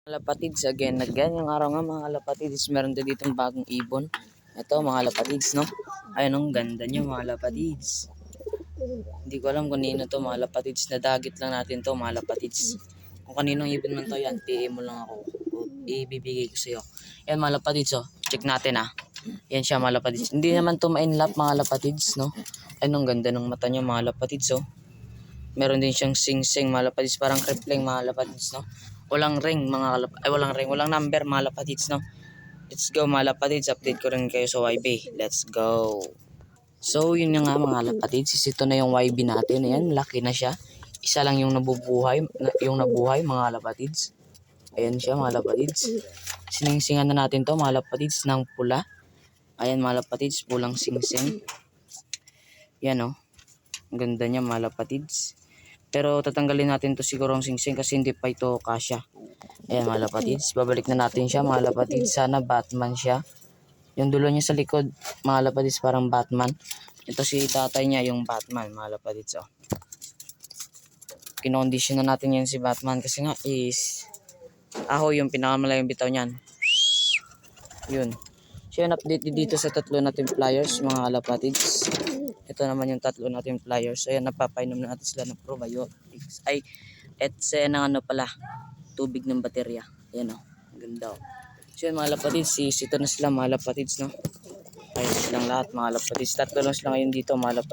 Lapatids again yung araw nga mga lapatids, meron din ditong bagong ibon. Ito mga lapatids, no? Ayun, ang ganda niya mga lapatids. Hindi ko alam kung nino to mga lapatids, nadagit lang natin to mga lapatids. Kung kaninong ibon man to yan, PM mo lang ako, ibibigay ko sa'yo. Yan mga lapatids, oh. Check natin yan siya mga lapatids. Hindi naman to ma-inlap mga lapatids, no? Ayun, ang ganda ng mata niya mga lapatids, oh. Meron din siyang sing-sing mga lapatids, parang crippling mga lapatids, no? Walang ring mga walang number mga lapatids, no? Let's go mga lapatids, update ko rin kayo sa YB. Let's go. So yun nga mga lapatids, ito na yung YB natin. Ayan, laki na siya. Isa lang yung nabuhay mga lapatids. Ayan siya mga lapatids. Siningsingan na natin to mga lapatids ng pula. Ayan mga lapatids, pulang singsing. Yan, oh. Ang ganda niya mga lapatids. Pero tatanggalin natin to siguro ang singsing kasi hindi pa ito kasya. Ayan mga lapatids, babalik na natin siya mga lapatids. Sana Batman siya. Yung dulo niya sa likod mga lapatids parang Batman. Ito si tatay niya yung Batman mga lapatids, oh. Kinondisyon na natin yan si Batman kasi nga is yung pinakamalayong bitaw niyan. Yun. So yun, update dito sa tatlo natin flyers mga lapatids. Ito naman yung tatlo natin flyers. Ayan, napapainom na natin sila ng probiotics. Ng tubig ng baterya. Ayan, oh. Ganda, oh. So yun mga lapatids, ito na sila mga lapatids, no? Ayun silang lahat mga lapatids. Tatlo lang sila ngayon dito mga lapatids.